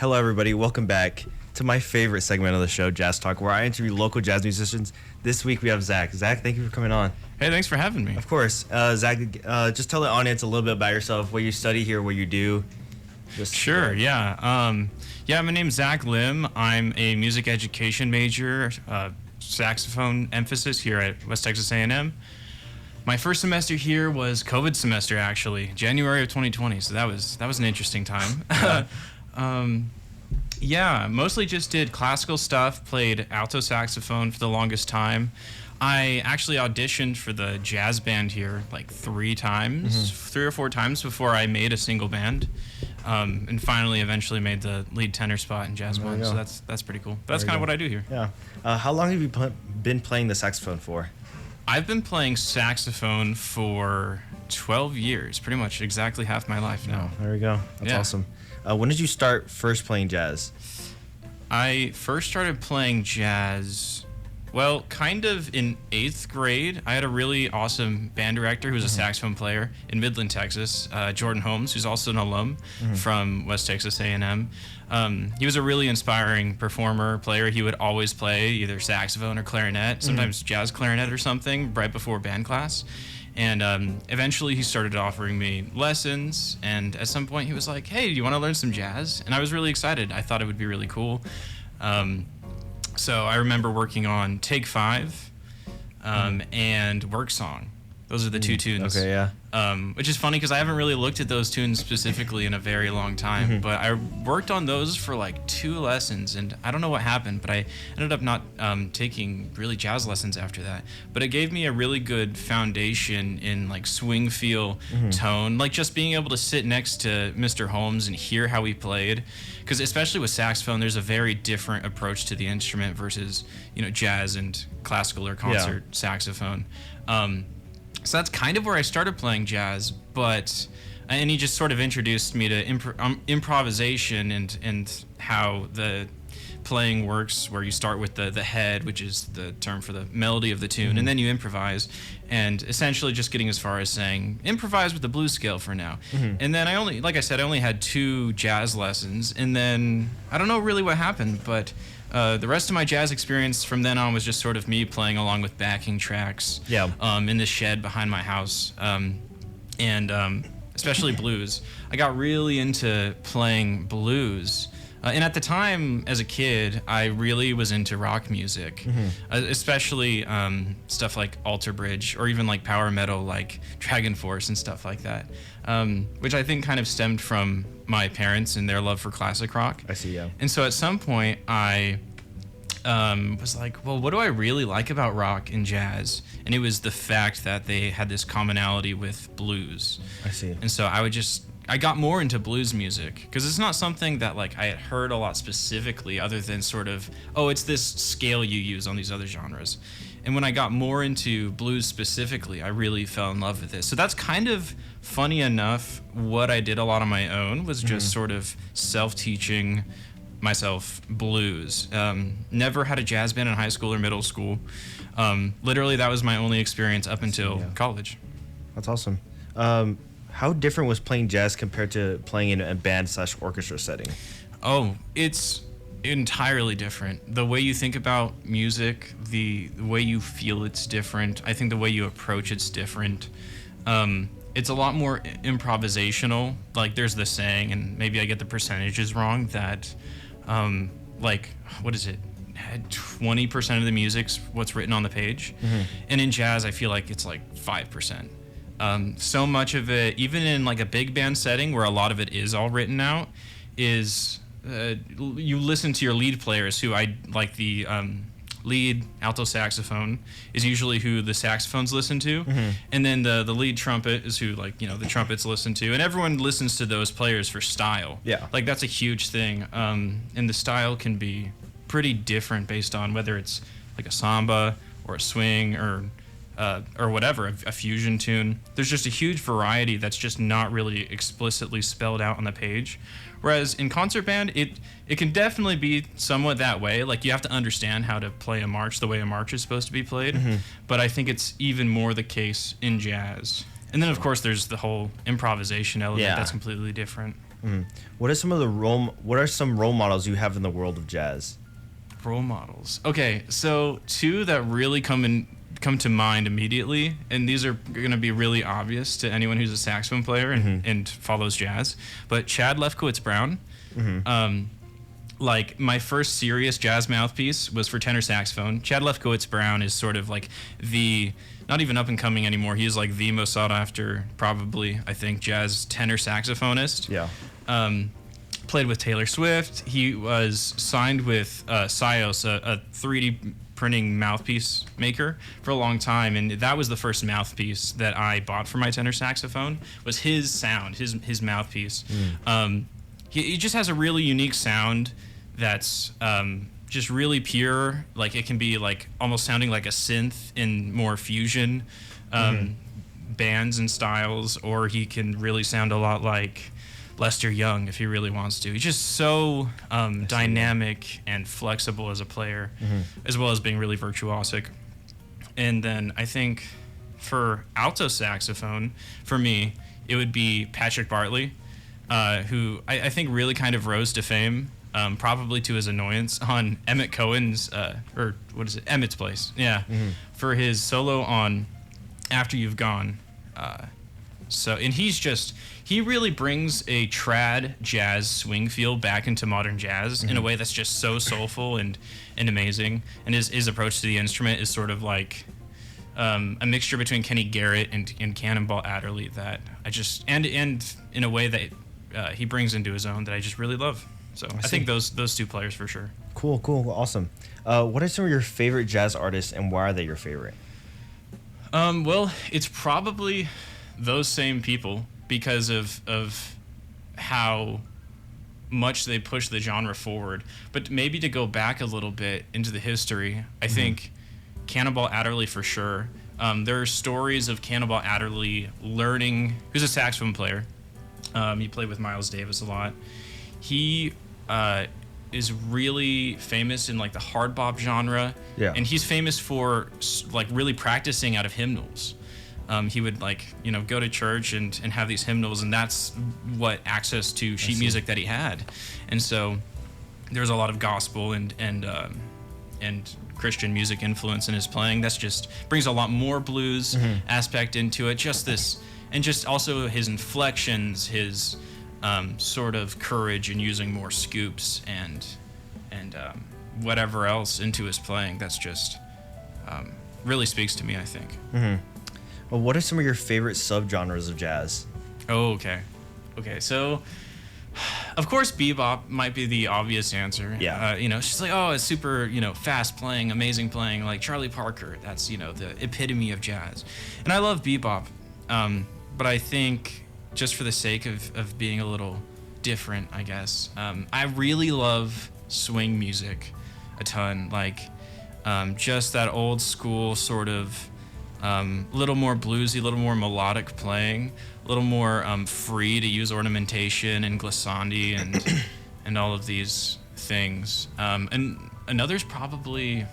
Hello, everybody. Welcome back to my favorite segment of the show, Jazz Talk, where I interview local jazz musicians. This week we have Zach. Zach, thank you for coming on. Hey, thanks for having me. Of course. Zach, just tell the audience a little bit about yourself, what you study here, what you do. Sure, yeah. My name's Zach Lim. I'm a music education major, saxophone emphasis here at West Texas A&M. My first semester here was COVID semester, actually, January of 2020. So that was an interesting time. Mostly just did classical stuff, played alto saxophone for the longest time. I actually auditioned for the jazz band here like three or four times before I made a single band. And finally, eventually made the lead tenor spot in jazz band. So that's pretty cool. But that's kind of what I do here. Yeah. How long have you been playing the saxophone for? I've been playing saxophone for 12 years, pretty much exactly half my life now. Oh, there we go. That's awesome. When did you start first playing jazz? I first started playing jazz, well, kind of in 8th grade. I had a really awesome band director who was a saxophone player in Midland, Texas, Jordan Holmes, who's also an alum from West Texas A&M. He was a really inspiring performer, player. He would always play either saxophone or clarinet, sometimes jazz clarinet or something, right before band class. And eventually he started offering me lessons, and at some point he was like, hey, do you want to learn some jazz? And I was really excited. I thought it would be really cool. So I remember working on Take 5 and Work Song. Those are the two tunes. Okay, yeah. Which is funny because I haven't really looked at those tunes specifically in a very long time. But I worked on those for like 2 lessons, and I don't know what happened, but I ended up not taking really jazz lessons after that. But it gave me a really good foundation in like swing feel, tone, like just being able to sit next to Mr. Holmes and hear how he played. Because especially with saxophone, there's a very different approach to the instrument versus, jazz and classical or concert saxophone. So that's kind of where I started playing jazz, and he just sort of introduced me to improvisation and how the playing works, where you start with the head, which is the term for the melody of the tune, and then you improvise, and essentially just getting as far as saying, improvise with the blues scale for now. And then I only had 2 jazz lessons, and then I don't know really what happened, but the rest of my jazz experience from then on was just sort of me playing along with backing tracks in the shed behind my house, and especially blues. I got really into playing blues. And at the time, as a kid, I really was into rock music, especially stuff like Alter Bridge or even like power metal like Dragon Force and stuff like that, which I think kind of stemmed from my parents and their love for classic rock. I see, yeah. And so at some point, I was like, well, what do I really like about rock and jazz? And it was the fact that they had this commonality with blues. I see. And so I got more into blues music because it's not something that like I had heard a lot specifically, other than sort of, it's this scale you use on these other genres. And when I got more into blues specifically, I really fell in love with it. So that's kind of funny enough. What I did a lot on my own was just sort of self-teaching myself blues. Never had a jazz band in high school or middle school. Literally, that was my only experience up until college. That's awesome. How different was playing jazz compared to playing in a band/orchestra setting? Oh, it's entirely different. The way you think about music, the way you feel it's different. I think the way you approach it's different. It's a lot more improvisational. Like there's the saying, and maybe I get the percentages wrong, that 20% of the music's what's written on the page. And in jazz, I feel like it's like 5%. So much of it, even in like a big band setting where a lot of it is all written out, is you listen to your lead players, who I like the lead alto saxophone is usually who the saxophones listen to, and then the lead trumpet is who the trumpets listen to, and everyone listens to those players for style. Like that's a huge thing, and the style can be pretty different based on whether it's like a samba or a swing or whatever, a fusion tune. There's just a huge variety that's just not really explicitly spelled out on the page. Whereas in concert band, it can definitely be somewhat that way. Like you have to understand how to play a march the way a march is supposed to be played. But I think it's even more the case in jazz. And then of course there's the whole improvisation element Yeah. that's completely different. What are some role models you have in the world of jazz? Role models. Okay, so two that really come to mind immediately, and these are going to be really obvious to anyone who's a saxophone player and follows jazz. But Chad Lefkowitz Brown, like my first serious jazz mouthpiece was for tenor saxophone. Chad Lefkowitz Brown is sort of like the, not even up and coming anymore. He is like the most sought after, probably, I think, jazz tenor saxophonist. Yeah. Played with Taylor Swift. He was signed with Sios, a 3D printing mouthpiece maker, for a long time, and that was the first mouthpiece that I bought for my tenor saxophone. Was his sound, his mouthpiece. He just has a really unique sound that's just really pure. Like it can be like almost sounding like a synth in more fusion bands and styles, or he can really sound a lot like Lester Young if he really wants to. He's just so dynamic and flexible as a player, as well as being really virtuosic. And then I think for alto saxophone, for me, it would be Patrick Bartley, who I think really kind of rose to fame, probably to his annoyance, on Emmett Cohen's, or what is it, Emmett's Place, for his solo on After You've Gone. And he really brings a trad jazz swing feel back into modern jazz in a way that's just so soulful and amazing. And his approach to the instrument is sort of like a mixture between Kenny Garrett and Cannonball Adderley that I just, and in a way that he brings into his own that I just really love. So I think those two players for sure. Cool, awesome. What are some of your favorite jazz artists, and why are they your favorite? Well, it's probably those same people because of how much they push the genre forward. But maybe to go back a little bit into the history, I think Cannonball Adderley for sure. There are stories of Cannonball Adderley learning, who's a saxophone player. He played with Miles Davis a lot. He is really famous in like the hard bop genre. Yeah. And he's famous for like really practicing out of hymnals. He would go to church and have these hymnals, and that's what access to sheet music that he had. And so there's a lot of gospel and Christian music influence in his playing. That's just brings a lot more blues aspect into it. Just this, and just also his inflections, his sort of courage in using more scoops and whatever else into his playing. That's just really speaks to me, I think. Well, what are some of your favorite subgenres of jazz? Oh, okay. So, of course, bebop might be the obvious answer. Yeah. It's just like, oh, it's super, fast playing, amazing playing, like Charlie Parker. That's, the epitome of jazz. And I love bebop, but I think just for the sake of being a little different, I guess, I really love swing music a ton. Like, just that old school sort of little more bluesy, a little more melodic playing, a little more free to use ornamentation and glissandi and all of these things. And another's probably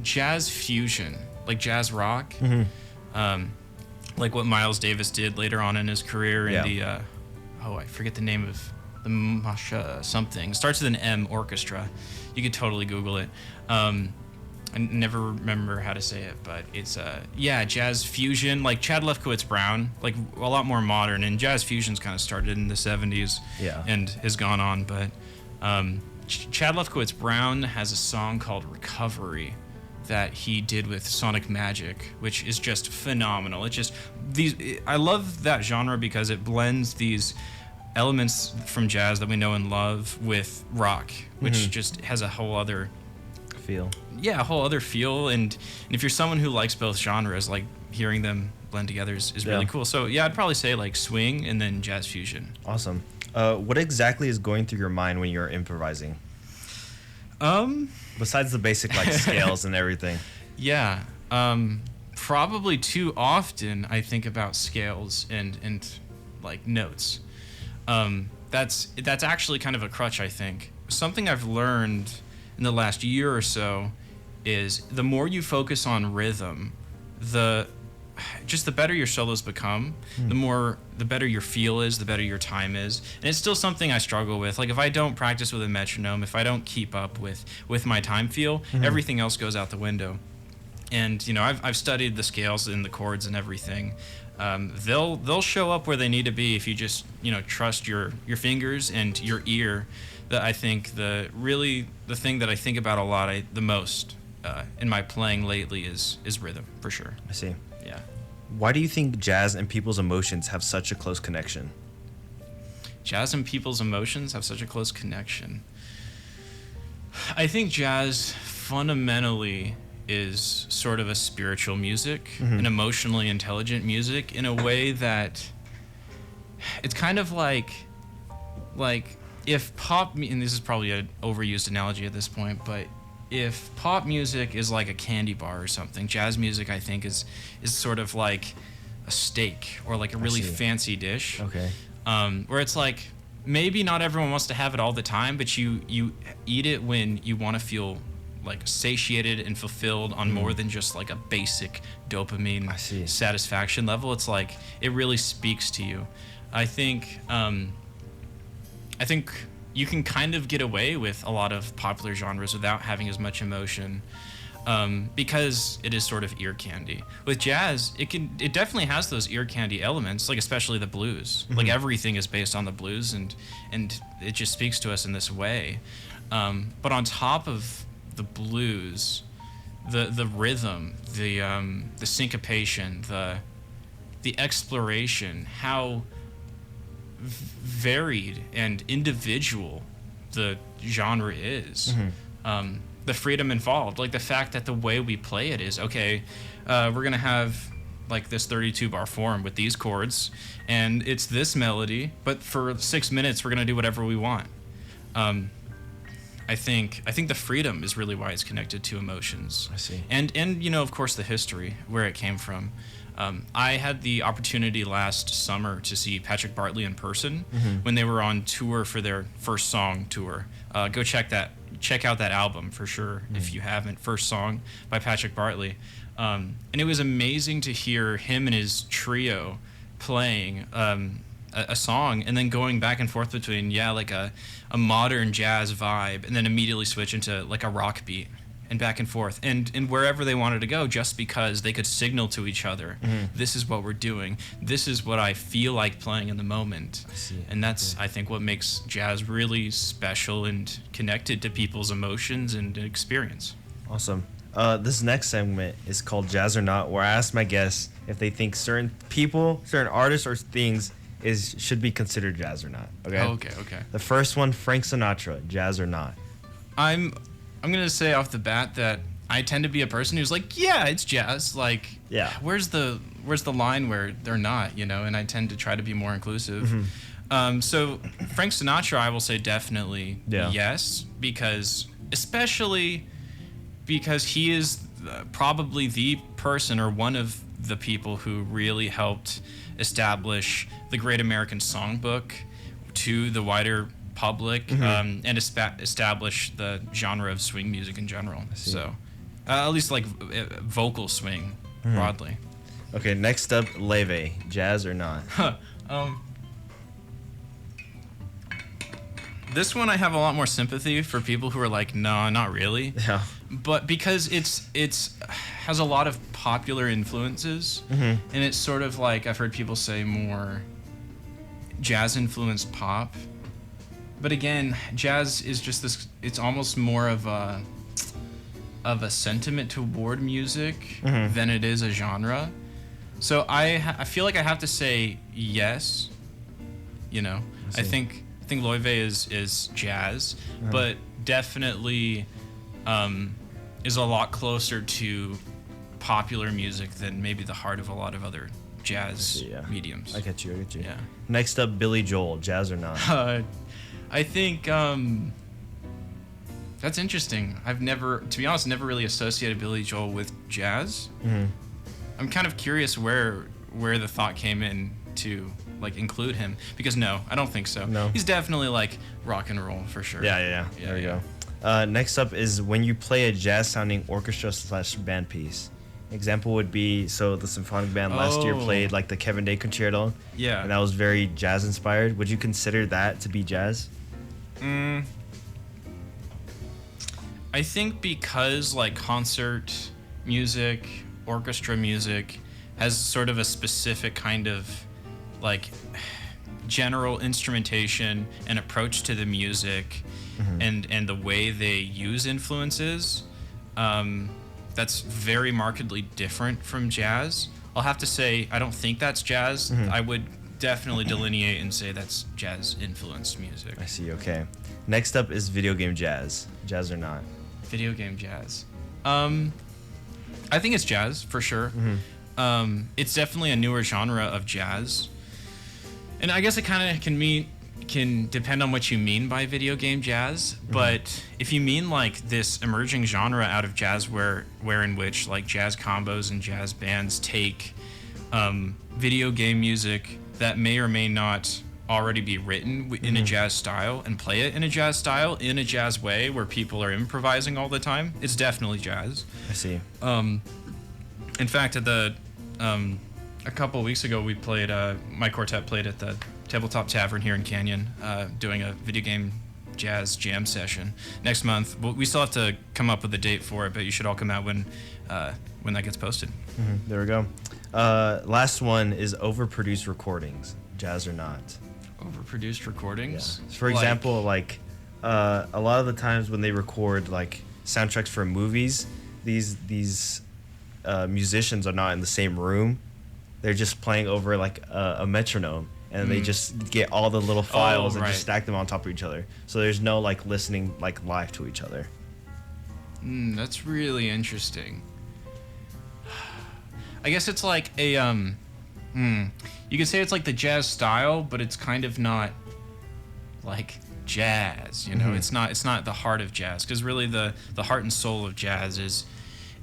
jazz fusion, like jazz rock, like what Miles Davis did later on in his career in the I forget the name of the Masha something. Starts with an M orchestra. You could totally Google it. I never remember how to say it, but it's jazz fusion, like Chad Lefkowitz Brown, like a lot more modern. And jazz fusion's kind of started in the 70s and has gone on. But Chad Lefkowitz Brown has a song called Recovery that he did with Sonic Magic, which is just phenomenal. It's just I love that genre because it blends these elements from jazz that we know and love with rock, which just has a whole other feel. Yeah, a whole other feel, and if you're someone who likes both genres, like hearing them blend together is really cool. So yeah, I'd probably say like swing and then jazz fusion. Awesome. What exactly is going through your mind when you're improvising? Besides the basic like scales and everything. Yeah. Probably too often I think about scales and like notes. That's actually kind of a crutch, I think. Something I've learned in the last year or so is the more you focus on rhythm, the just the better your solos become, the better your feel is, the better your time is. And it's still something I struggle with. Like if I don't practice with a metronome, if I don't keep up with my time feel, everything else goes out the window. And I've studied the scales and the chords and everything. They'll show up where they need to be if you just trust your fingers and your ear. That I think the thing that I think about a lot, the most in my playing lately is rhythm, for sure. I see. Yeah. Why do you think jazz and people's emotions have such a close connection? Jazz and people's emotions have such a close connection. I think jazz fundamentally is sort of a spiritual music, an emotionally intelligent music, in a way that it's kind of like if pop, and this is probably an overused analogy at this point, but if pop music is like a candy bar or something, jazz music I think is sort of like a steak or like a really fancy dish. Okay. Where it's like maybe not everyone wants to have it all the time, but you eat it when you want to feel like satiated and fulfilled on more than just like a basic dopamine satisfaction level. It's like it really speaks to you. I think you can kind of get away with a lot of popular genres without having as much emotion, because it is sort of ear candy. With jazz, it definitely has those ear candy elements, like especially the blues. Like everything is based on the blues, and it just speaks to us in this way. But on top of the blues, the rhythm, the syncopation, the exploration, how varied and individual the genre is, the freedom involved, like the fact that the way we play it is okay. We're gonna have like this 32 bar form with these chords, and it's this melody, but for 6 minutes we're gonna do whatever we want. I think the freedom is really why it's connected to emotions. I see. And of course the history where it came from. I had the opportunity last summer to see Patrick Bartley in person when they were on tour for their First Song tour. Go check out that album for sure if you haven't. First Song by Patrick Bartley. And it was amazing to hear him and his trio playing a song and then going back and forth between like a modern jazz vibe and then immediately switch into like a rock beat. And back and forth, and wherever they wanted to go, just because they could signal to each other, this is what we're doing. This is what I feel like playing in the moment. I see. And that's, I think, what makes jazz really special and connected to people's emotions and experience. Awesome. This next segment is called Jazz or Not, where I ask my guests if they think certain people, certain artists, or things should be considered jazz or not. Okay. Okay. The first one, Frank Sinatra, jazz or not? I'm gonna say off the bat that I tend to be a person who's like, yeah, it's jazz. Like, where's the line where they're not, And I tend to try to be more inclusive. So Frank Sinatra, I will say definitely yes, especially because he is probably the person or one of the people who really helped establish the Great American Songbook to the wider public, and establish the genre of swing music in general. So at least like vocal swing broadly. Okay, next up, Leve, jazz or not? This one I have a lot more sympathy for people who are like, no, not really. Yeah. But because it's has a lot of popular influences, and it's sort of like, I've heard people say, more jazz influenced pop. But again, jazz is just this, it's almost more of a sentiment toward music than it is a genre. So I feel like I have to say yes. I think Loewe is jazz, but definitely is a lot closer to popular music than maybe the heart of a lot of other jazz mediums. I get you. Yeah. Next up, Billy Joel, jazz or not? I think that's interesting. I've never really associated Billy Joel with jazz. I'm kind of curious where the thought came in to like include him, because no, I don't think so. No. He's definitely like rock and roll for sure. Yeah. There we go. Next up is when you play a jazz-sounding orchestra/band piece Example would be, so the symphonic band last year Oh. played like the Kevin Day Concerto, Yeah. and that was very jazz inspired. Would you consider that to be jazz? I think because like concert music, orchestra music has sort of a specific kind of like general instrumentation and approach to the music, and the way they use influences, that's very markedly different from jazz. I'll have to say I don't think that's jazz. I would definitely delineate and say that's jazz influenced music. I see. Okay. Next up is video game jazz. Jazz or not? Video game jazz. I think it's jazz for sure. It's definitely a newer genre of jazz, and I guess it kind of can depend on what you mean by video game jazz. But if you mean like this emerging genre out of jazz, where in which like jazz combos and jazz bands take video game music that may or may not already be written in a jazz style and play it in a jazz style in a jazz way where people are improvising all the time, it's definitely jazz. I see. In fact, at the a couple of weeks ago, we played. My quartet played at the Tabletop Tavern here in Canyon, doing a video game jazz jam session. Next month, we still have to come up with a date for it, but you should all come out when that gets posted. There we go. Last one is overproduced recordings. Jazz or not? Overproduced recordings. Yeah. For example, like a lot of the times when they record like soundtracks for movies, these musicians are not in the same room. They're just playing over like a metronome, and they just get all the little files and just stack them on top of each other. So there's no like listening like live to each other. That's really interesting. I guess it's like a you could say it's like the jazz style, but it's kind of not like jazz, you know. It's not the heart of jazz, because really the heart and soul of jazz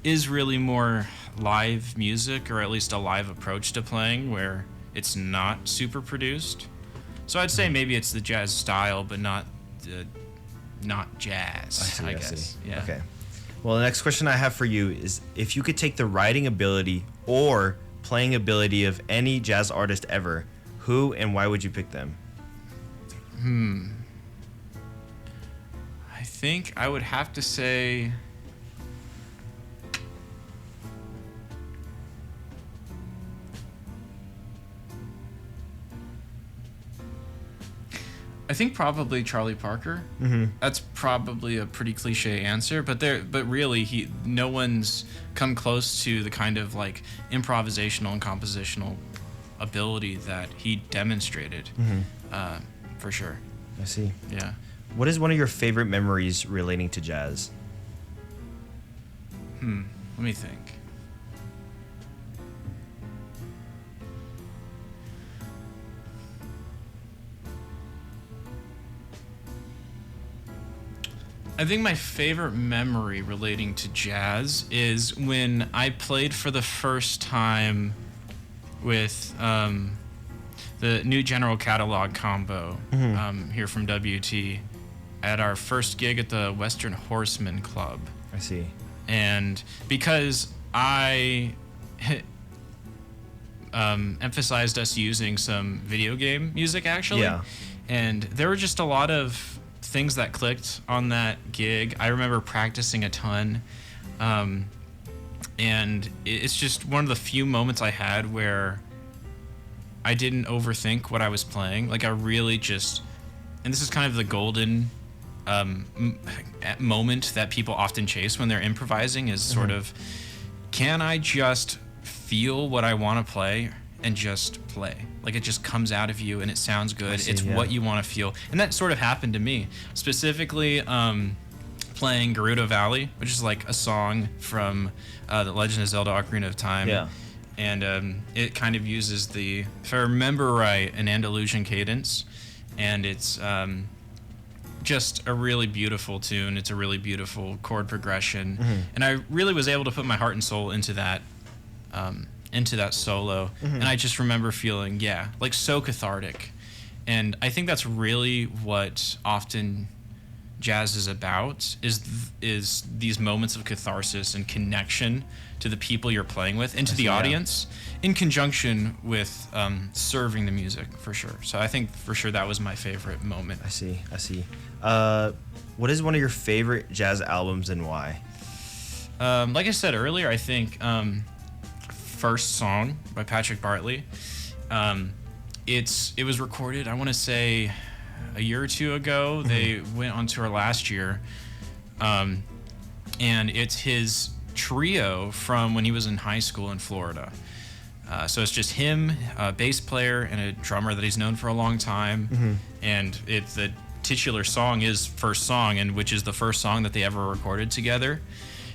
is really more live music, or at least a live approach to playing where it's not super produced. So I'd say maybe it's the jazz style, but not jazz. I guess. Yeah. Okay. Well, the next question I have for you is, if you could take the writing ability or playing ability of any jazz artist ever, who and why would you pick them? I think I would have to say probably Charlie Parker. That's probably a pretty cliche answer, but really no one's come close to the kind of like improvisational and compositional ability that he demonstrated. For sure. I see. Yeah. What is one of your favorite memories relating to jazz? Let me think. I think my favorite memory relating to jazz is when I played for the first time with the new General Catalog combo here from WT at our first gig at the Western Horseman Club. I see. And because I emphasized us using some video game music, actually. Yeah. And there were just a lot of things that clicked on that gig. I remember practicing a ton. And it's just one of the few moments I had where I didn't overthink what I was playing. Like I really just, and this is kind of the golden moment that people often chase when they're improvising, is sort of, can I just feel what I want to play and just play? Like it just comes out of you and it sounds good. It's what you want to feel. And that sort of happened to me. Specifically playing Gerudo Valley, which is like a song from The Legend of Zelda Ocarina of Time. Yeah. And it kind of uses the, if I remember right, an Andalusian cadence. And it's just a really beautiful tune. It's a really beautiful chord progression. And I really was able to put my heart and soul into that solo. And I just remember feeling, like so cathartic. And I think that's really what often jazz is about is these moments of catharsis and connection to the people you're playing with and to the audience, in conjunction with serving the music, for sure. So I think for sure that was my favorite moment. I see. What is one of your favorite jazz albums and why? Like I said earlier, I think First Song by Patrick Bartley. It was recorded, I want to say, a year or two ago. Mm-hmm. They went on tour last year, and it's his trio from when he was in high school in Florida. So it's just him, a bass player, and a drummer that he's known for a long time. Mm-hmm. And the titular song is First Song, and which is the first song that they ever recorded together.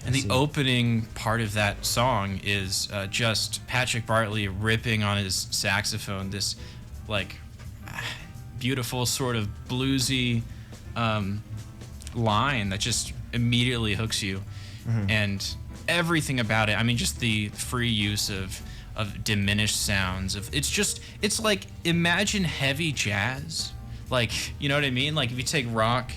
And the opening part of that song is just Patrick Bartley ripping on his saxophone, this like beautiful sort of bluesy line that just immediately hooks you. Mm-hmm. And everything about it, I mean, just the free use of diminished sounds. It's like, imagine heavy jazz. Like, you know what I mean? Like if you take rock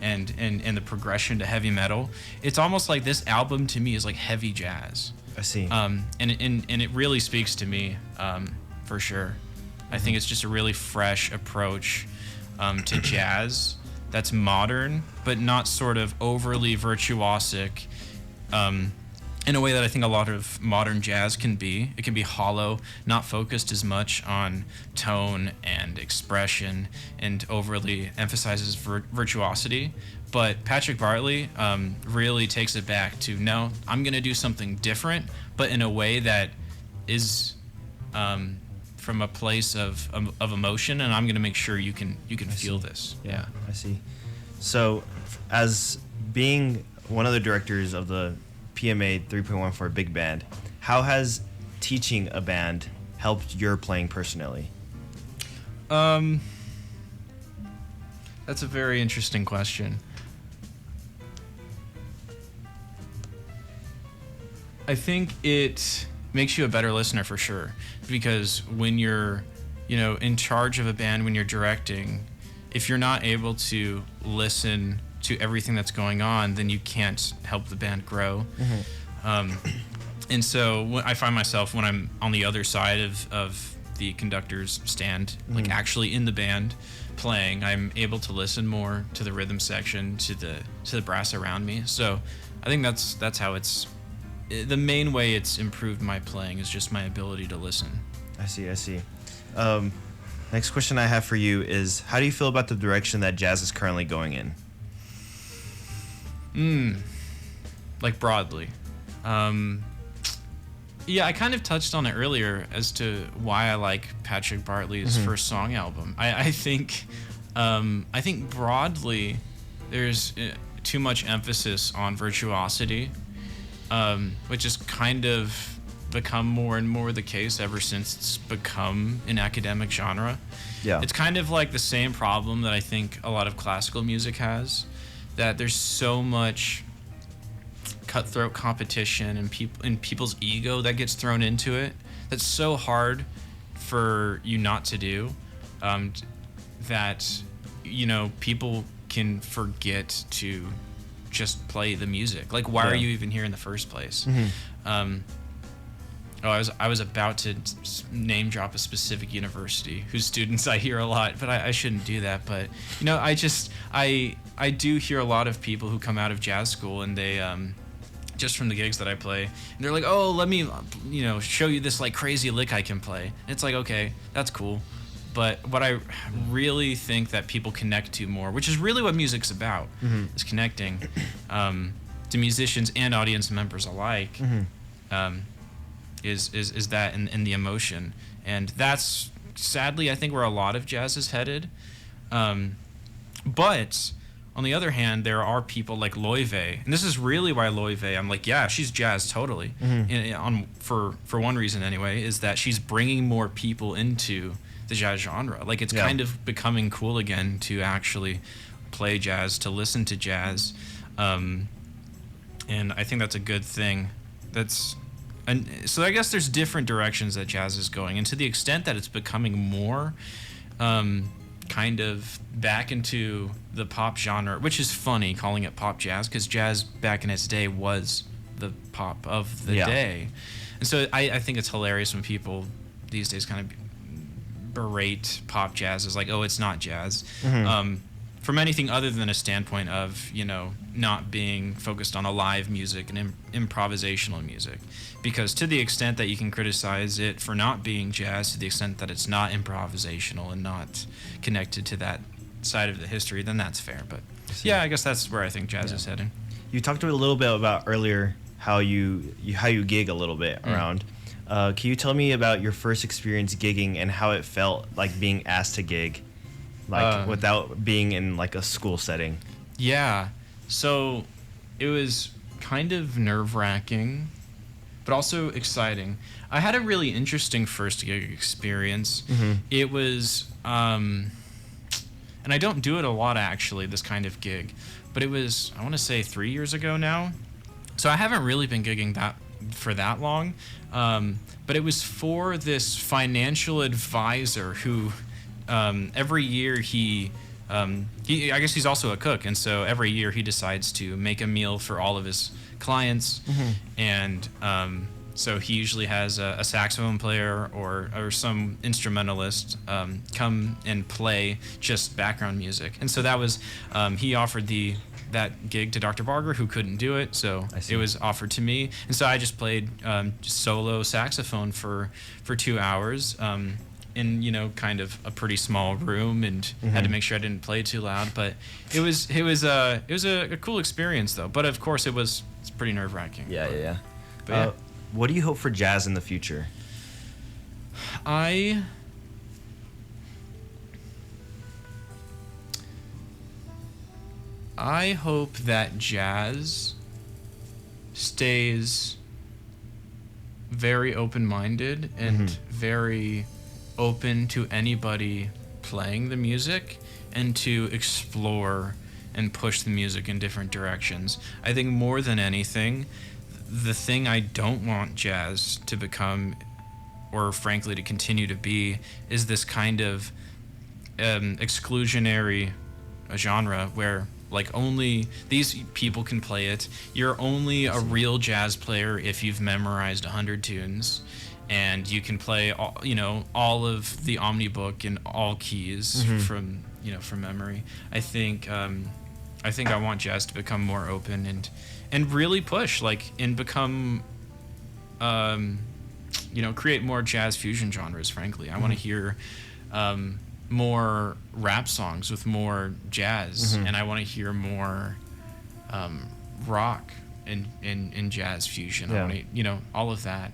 and the progression to heavy metal, it's almost like this album to me is like heavy jazz. I see. And it really speaks to me, for sure. I think it's just a really fresh approach to jazz that's modern, but not sort of overly virtuosic, in a way that I think a lot of modern jazz can be. It can be hollow, not focused as much on tone and expression, and overly emphasizes virtuosity. But Patrick Bartley really takes it back to, no, I'm going to do something different, but in a way that is from a place of emotion, and I'm going to make sure you can feel this. Yeah, I see. So, as being one of the directors of the PMA 3.1 for a big band, how has teaching a band helped your playing personally? That's a very interesting question. I think it makes you a better listener for sure, because when you're, in charge of a band, when you're directing, if you're not able to listen to everything that's going on, then you can't help the band grow. Mm-hmm. And so I find myself, when I'm on the other side of the conductor's stand, like actually in the band playing, I'm able to listen more to the rhythm section, to the brass around me. So I think that's how it's the main way it's improved my playing, is just my ability to listen. I see. Next question I have for you is, how do you feel about the direction that jazz is currently going in? Like broadly. Yeah, I kind of touched on it earlier as to why I like Patrick Bartley's First Song album. I think broadly there's too much emphasis on virtuosity, which has kind of become more and more the case ever since it's become an academic genre. Yeah. It's kind of like the same problem that I think a lot of classical music has, that there's so much cutthroat competition and people's ego that gets thrown into it. That's so hard for you not to do, that people can forget to just play the music. Like, why are you even here in the first place? I was about to name drop a specific university whose students I hear a lot, but I shouldn't do that. But I do hear a lot of people who come out of jazz school, and they just from the gigs that I play, and they're like, oh, let me show you this like crazy lick I can play. And it's like, okay, that's cool, but what I really think that people connect to more, which is really what music's about, is connecting to musicians and audience members alike. Is that in the emotion, and that's sadly I think where a lot of jazz is headed. But on the other hand, there are people like Loive, and this is really why Loive, I'm like, yeah, she's jazz totally. For one reason anyway, is that she's bringing more people into the jazz genre. Like, it's kind of becoming cool again to actually play jazz, to listen to jazz, and I think that's a good thing. And so I guess there's different directions that jazz is going, and to the extent that it's becoming more kind kind of back into the pop genre, which is funny calling it pop jazz, because jazz back in its day was the pop of the day. And so I think it's hilarious when people these days kind of berate pop jazz as like, oh, it's not jazz. From anything other than a standpoint of, you know, not being focused on a live music and improvisational music. Because to the extent that you can criticize it for not being jazz, to the extent that it's not improvisational and not connected to that side of the history, then that's fair. But yeah, I guess that's where I think jazz is heading. You talked a little bit about earlier how you gig a little bit around. Can you tell me about your first experience gigging and how it felt like being asked to gig, like without being in like a school setting? Yeah, so it was kind of nerve-wracking, but also exciting. I had a really interesting first gig experience. It was, and I don't do it a lot actually, this kind of gig, but it was, I want to say 3 years ago now. So I haven't really been gigging for that long, but it was for this financial advisor who every year I guess he's also a cook, and so every year he decides to make a meal for all of his clients, and so he usually has a saxophone player or some instrumentalist come and play just background music. And so that was he offered that gig to Dr. Barger, who couldn't do it, so it was offered to me, and so I just played solo saxophone for 2 hours. In, you know, kind of a pretty small room, and had to make sure I didn't play too loud. But it was a cool experience though. But of course it's pretty nerve-wracking. Yeah. But what do you hope for jazz in the future? I hope that jazz stays very open-minded and very open to anybody playing the music, and to explore and push the music in different directions. I think more than anything, the thing I don't want jazz to become, or frankly to continue to be, is this kind of exclusionary genre where like only these people can play it. You're only a real jazz player if you've memorized 100 tunes. And you can play all of the omnibook in all keys from memory. I think I want jazz to become more open and really push and become create more jazz fusion genres. Frankly, I want to hear more rap songs with more jazz, and I want to hear more rock and jazz fusion. I want to, all of that.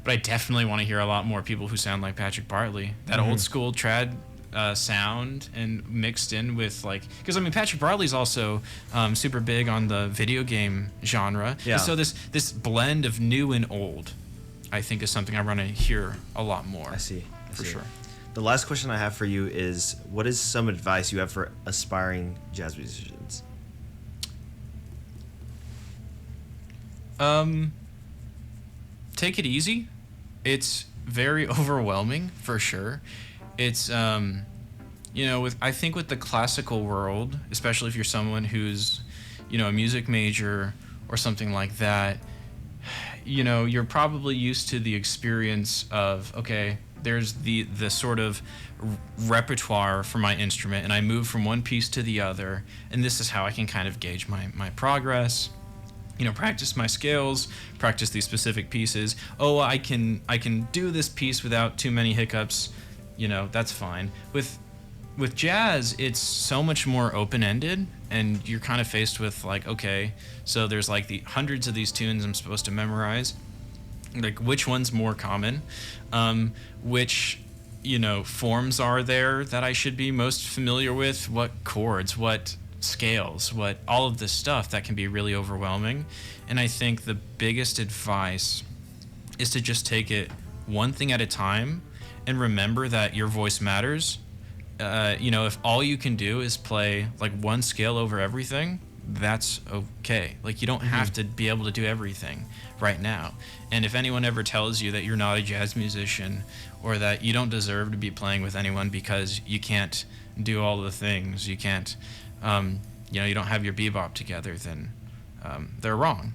But I definitely want to hear a lot more people who sound like Patrick Bartley. That old school trad sound, and mixed in with because Patrick Bartley's also super big on the video game genre. Yeah. And so this blend of new and old, I think, is something I want to hear a lot more. I see. For sure. The last question I have for you is, what is some advice you have for aspiring jazz musicians? Take it easy. It's very overwhelming, for sure. It's I think with the classical world, especially if you're someone who's a music major or something like that, you're probably used to the experience of, okay, there's the sort of repertoire for my instrument, and I move from one piece to the other, and this is how I can kind of gauge my progress. Practice my scales, practice these specific pieces. Oh, I can do this piece without too many hiccups. That's fine. With jazz, it's so much more open-ended, and you're kind of faced with okay, so there's the hundreds of these tunes I'm supposed to memorize. Which one's more common? Which forms are there that I should be most familiar with? What chords? What scales? What all of this stuff that can be really overwhelming. And I think the biggest advice is to just take it one thing at a time and remember that your voice matters. If all you can do is play one scale over everything, that's okay. Like, you don't have to be able to do everything right now. And if anyone ever tells you that you're not a jazz musician, or that you don't deserve to be playing with anyone because you can't do all the things, you can't, you don't have your bebop together, then they're wrong.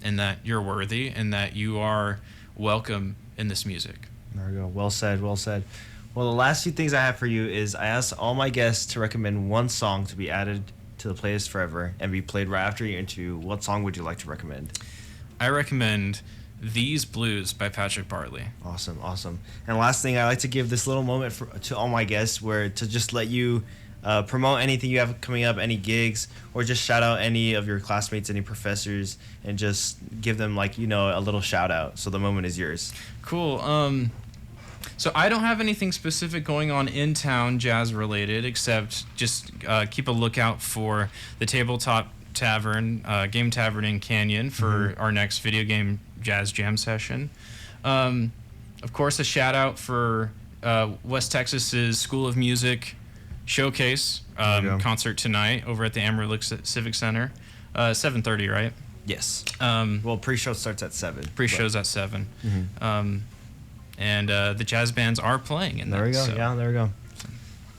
And that you're worthy, and that you are welcome in this music. There we go. Well said. Well said. Well, the last few things I have for you is I asked all my guests to recommend one song to be added to the playlist forever and be played right after your interview. What song would you like to recommend? I recommend These Blues by Patrick Bartley. Awesome, awesome. And last thing, I like to give this little moment to all my guests where to just let you promote anything you have coming up, any gigs, or just shout out any of your classmates, any professors, and just give them a little shout out. So the moment is yours. Cool. So I don't have anything specific going on in town jazz related, except just keep a lookout for the Tabletop Tavern, Game Tavern in Canyon for our next video game jazz jam session. Of course, a shout out for West Texas's School of Music Showcase concert tonight over at the Amarillo Civic Center, 7:30, right? Yes. Well, pre-show starts at 7. Pre-show's at 7. And the jazz bands are playing in there we go. So. Yeah, there we go.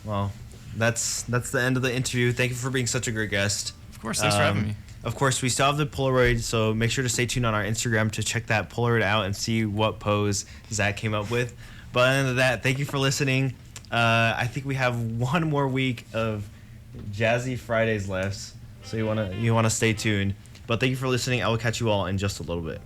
Well, that's the end of the interview. Thank you for being such a great guest. Of course, thanks for having me. Of course, we still have the Polaroid, so make sure to stay tuned on our Instagram to check that Polaroid out and see what pose Zach came up with. But other than that, thank you for listening. I think we have one more week of Jazzy Fridays left, so you wanna stay tuned. But thank you for listening. I will catch you all in just a little bit.